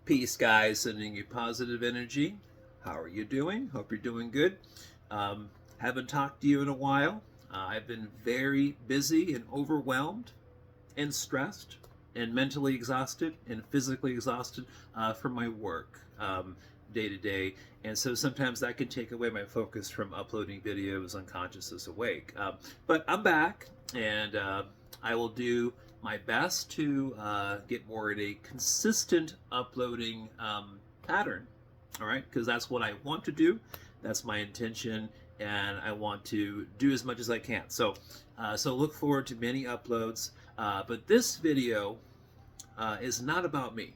Peace, guys. Sending you positive energy. How are you doing? Hope you're doing good. Haven't talked to you in a while. I've been very busy and overwhelmed and stressed and mentally exhausted and physically exhausted from my work day to day. And so sometimes that can take away my focus from uploading videos on Consciousness Awake. But I'm back, and I will do my best to get more in a consistent uploading pattern. All right, because that's what I want to do. That's my intention, and I want to do as much as I can. So look forward to many uploads. But this video is not about me.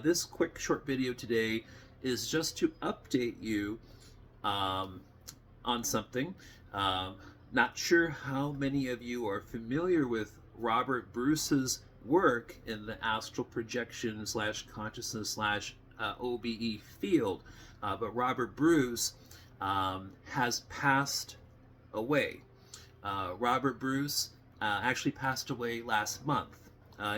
This quick short video today is just to update you on something. Not sure how many of you are familiar with Robert Bruce's work in the astral projection / consciousness / OBE field, but Robert Bruce has passed away. Robert Bruce actually passed away last month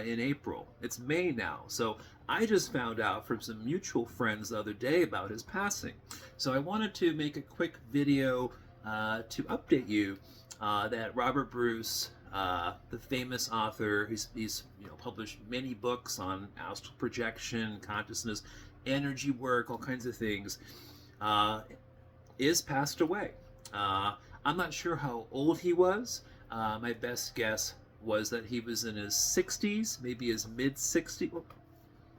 in April. It's May now, so I just found out from some mutual friends the other day about his passing. So I wanted to make a quick video to update you that Robert Bruce, the famous author, he's published many books on astral projection, consciousness, energy work, all kinds of things, is passed away. I'm not sure how old he was. My best guess was that he was in his 60s, maybe his mid-60s.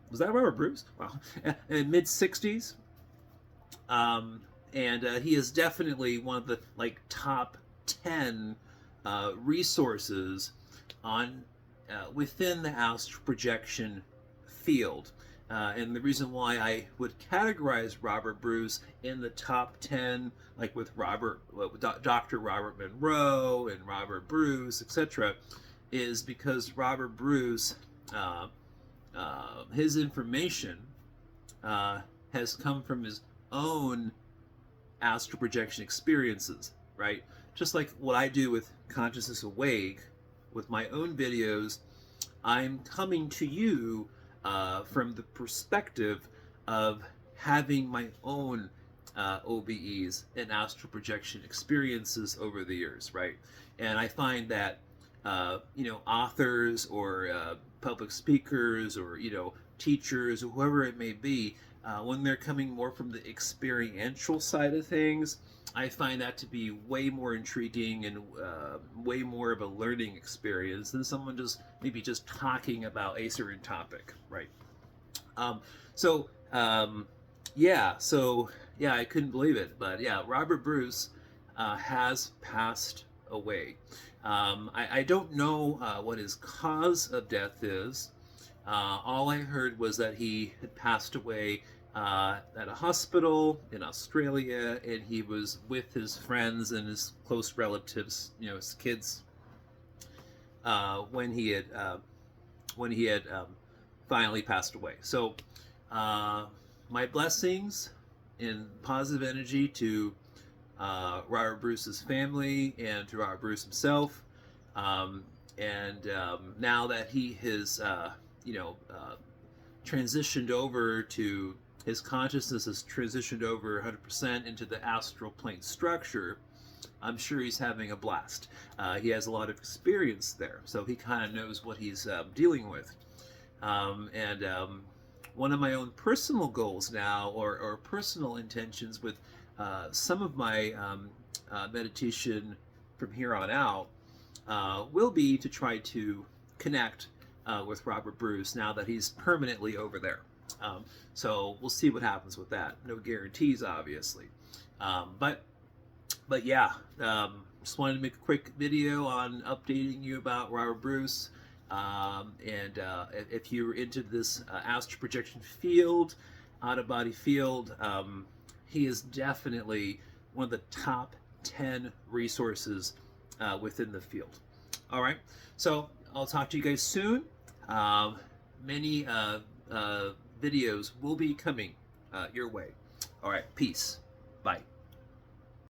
Was that Robert Bruce? Wow. In mid-60s. And he is definitely one of the top 10 resources on within the astral projection field. And the reason why I would categorize Robert Bruce in the top 10, like with Dr. Robert Monroe and Robert Bruce, etc., is because Robert Bruce, his information has come from his own astral projection experiences, right? Just like what I do with Consciousness Awake, with my own videos, I'm coming to you from the perspective of having my own OBEs and astral projection experiences over the years, right? And I find that authors or public speakers or teachers or whoever it may be, when they're coming more from the experiential side of things, I find that to be way more intriguing and way more of a learning experience than someone maybe just talking about a certain topic, right? Yeah, I couldn't believe it, but yeah, Robert Bruce has passed away. I don't know what his cause of death is. All I heard was that he had passed away at a hospital in Australia, and he was with his friends and his close relatives, his kids, when he had finally passed away. So my blessings in positive energy to Robert Bruce's family and to Robert Bruce himself. Now that he has transitioned over to his consciousness has transitioned over 100% into the astral plane structure, I'm sure he's having a blast. He has a lot of experience there, so he kind of knows what he's dealing with. One of my own personal goals now, or personal intentions with some of my meditation from here on out, will be to try to connect with Robert Bruce now that he's permanently over there. So we'll see what happens with that. No guarantees, obviously. But yeah, just wanted to make a quick video on updating you about Robert Bruce. If you're into this astral projection field, out-of-body field, he is definitely one of the top 10 resources within the field. All right, so I'll talk to you guys soon. Many videos will be coming your way. All right, peace. Bye.